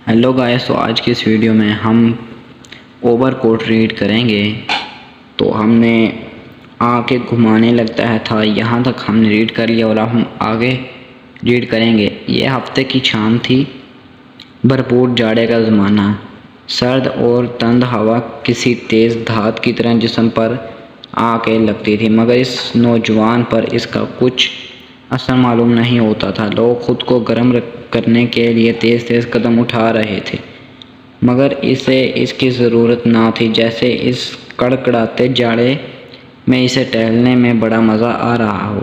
Hello guys, تو آج کی اس ویڈیو میں ہم اوور کوٹ ریڈ کریں گے۔ تو ہم نے آ کے گھمانے لگتا ہے تھا، یہاں تک ہم نے ریڈ کر لیا اور اب ہم آگے ریڈ کریں گے۔ یہ ہفتے کی شام تھی، بھرپور جاڑے کا زمانہ۔ سرد اور تند ہوا کسی تیز دھات کی طرح جسم پر آ کے لگتی تھی، مگر اس نوجوان پر اس کا کچھ اثر معلوم نہیں ہوتا تھا۔ لوگ خود کو گرم کرنے کے لیے تیز تیز قدم اٹھا رہے تھے، مگر اسے اس کی ضرورت نہ تھی، جیسے اس کڑکڑاتے جاڑے میں اسے ٹہلنے میں بڑا مزہ آ رہا ہو۔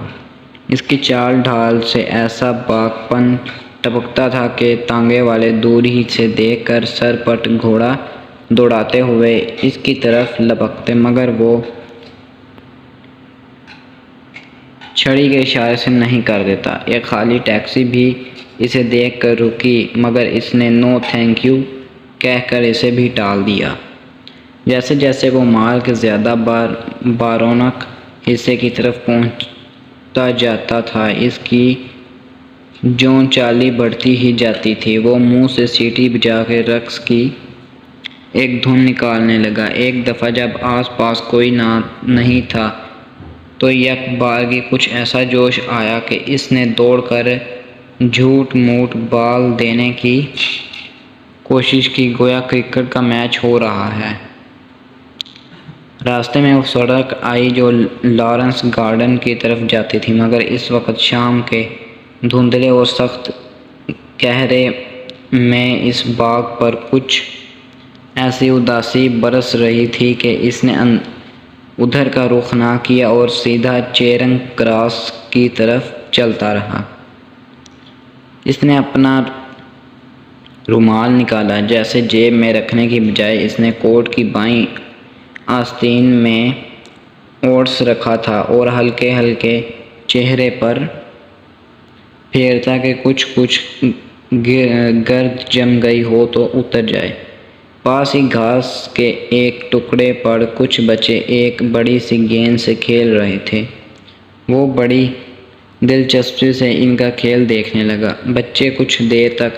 اس کی چال ڈھال سے ایسا پاک پن ٹپکتا تھا کہ تانگے والے دور ہی سے دیکھ کر سرپٹ گھوڑا دوڑاتے ہوئے اس کی طرف لپکتے، مگر وہ چھڑی کے اشارے سے نہیں کر دیتا۔ ایک خالی ٹیکسی بھی اسے دیکھ کر رکی، مگر اس نے "نو تھینک یو" کہہ کر اسے بھی ٹال دیا۔ جیسے جیسے وہ مال کے زیادہ بارونق حصے کی طرف پہنچتا جاتا تھا، اس کی جون چالی بڑھتی ہی جاتی تھی۔ وہ منہ سے سیٹی بجا کے رقص کی ایک دھن نکالنے لگا۔ ایک دفعہ جب آس پاس کوئی نہیں تھا تو یک بارگی کچھ ایسا جوش آیا کہ اس نے دوڑ کر جھوٹ موٹ بال دینے کی کوشش کی، گویا کرکٹ کا میچ ہو رہا ہے۔ راستے میں وہ سڑک آئی جو لارنس گارڈن کی طرف جاتی تھی، مگر اس وقت شام کے دھندلے اور سخت کہرے میں اس باغ پر کچھ ایسی اداسی برس رہی تھی کہ اس نے ادھر کا رخ نہ کیا اور سیدھا چیرنگ کراس کی طرف چلتا رہا۔ اس نے اپنا رومال نکالا، جیسے جیب میں رکھنے کی بجائے اس نے کوٹ کی بائیں آستین میں اوٹس رکھا تھا، اور ہلکے ہلکے چہرے پر پھیرتا کہ کچھ گرد جم گئی ہو تو اتر جائے۔ پاس ہی گھاس کے ایک ٹکڑے پر کچھ بچے ایک بڑی سی گیند سے کھیل رہے تھے۔ وہ بڑی دلچسپی سے ان کا کھیل دیکھنے لگا۔ بچے کچھ دیر تک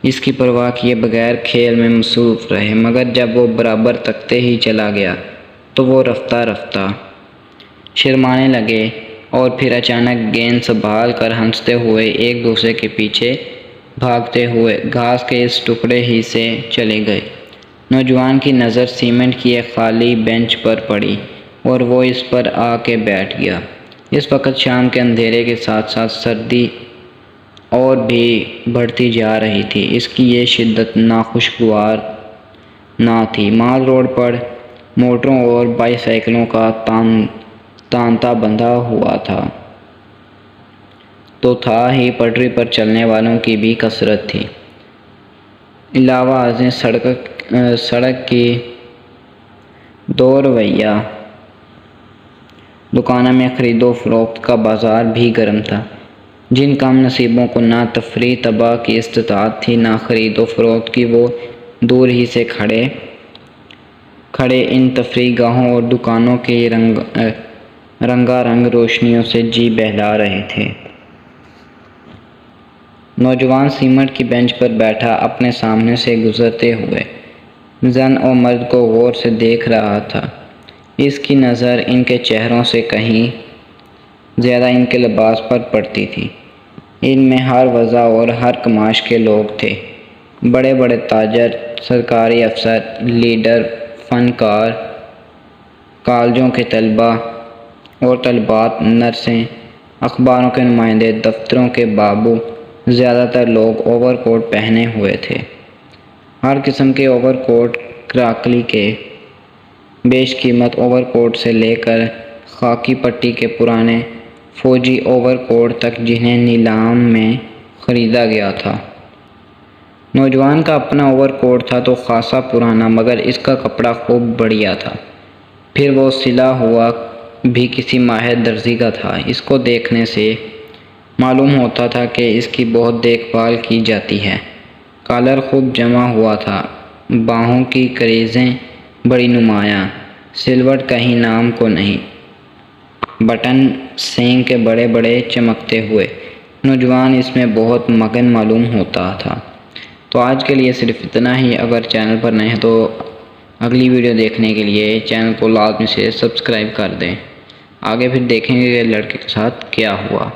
اس کی پرواہ کیے بغیر کھیل میں مصروف رہے، مگر جب وہ برابر تکتے ہی چلا گیا تو وہ رفتہ رفتہ شرمانے لگے اور پھر اچانک گیند سنبھال کر ہنستے ہوئے ایک دوسرے کے پیچھے بھاگتے ہوئے گھاس کے اس ٹکڑے ہی سے چلے گئے۔ نوجوان کی نظر سیمنٹ کی ایک خالی بینچ پر پڑی اور وہ اس پر آ کے بیٹھ گیا۔ اس وقت شام کے اندھیرے کے ساتھ ساتھ سردی اور بھی بڑھتی جا رہی تھی۔ اس کی یہ شدت ناخوشگوار نہ تھی۔ مال روڈ پر موٹروں اور بائی سائیکلوں کا تانتا بندھا ہوا تھا تو تھا ہی پٹری پر چلنے والوں کی بھی کثرت تھی۔ علاوہ ازیں سڑک کی دو رویہ دکانوں میں خرید و فروخت کا بازار بھی گرم تھا۔ جن کم نصیبوں کو نہ تفریح طبع کی استطاعت تھی، نہ خرید و فروخت کی، وہ دور ہی سے کھڑے ان تفریح گاہوں اور دکانوں کی رنگا رنگ روشنیوں سے جی بہلا رہے تھے۔ نوجوان سیمنٹ کی بینچ پر بیٹھا اپنے سامنے سے گزرتے ہوئے زن و مرد کو غور سے دیکھ رہا تھا۔ اس کی نظر ان کے چہروں سے کہیں زیادہ ان کے لباس پر پڑتی تھی۔ ان میں ہر وضع اور ہر کماش کے لوگ تھے، بڑے بڑے تاجر، سرکاری افسر، لیڈر، فنکار، کالجوں کے طلباء اور طالبات، نرسیں، اخباروں کے نمائندے، دفتروں کے بابو۔ زیادہ تر لوگ اوور کوٹ پہنے ہوئے تھے۔ ہر قسم کے اوور کوٹ، کراکری کے بیش قیمت اوور کوٹ سے لے کر خاکی پٹی کے پرانے فوجی اوور کوٹ تک، جنہیں نیلام میں خریدا گیا تھا۔ نوجوان کا اپنا اوور کوٹ تھا تو خاصا پرانا، مگر اس کا کپڑا خوب بڑھیا تھا۔ پھر وہ سلا ہوا بھی کسی ماہر درزی کا تھا۔ اس کو دیکھنے سے معلوم ہوتا تھا کہ اس کی بہت دیکھ بھال کی جاتی ہے۔ کالر خوب جما ہوا تھا، باہوں کی کریزیں بڑی نمایاں، سلوٹ کہیں نام کو نہیں، بٹن سینگ کے بڑے بڑے چمکتے ہوئے۔ نوجوان اس میں بہت مگن معلوم ہوتا تھا۔ تو آج کے لیے صرف اتنا ہی. اگر چینل پر نئے ہیں تو اگلی ویڈیو دیکھنے کے لیے چینل کو لازمی سے سبسکرائب کر دیں. آگے پھر دیکھیں گے کہ لڑکے کے ساتھ کیا ہوا.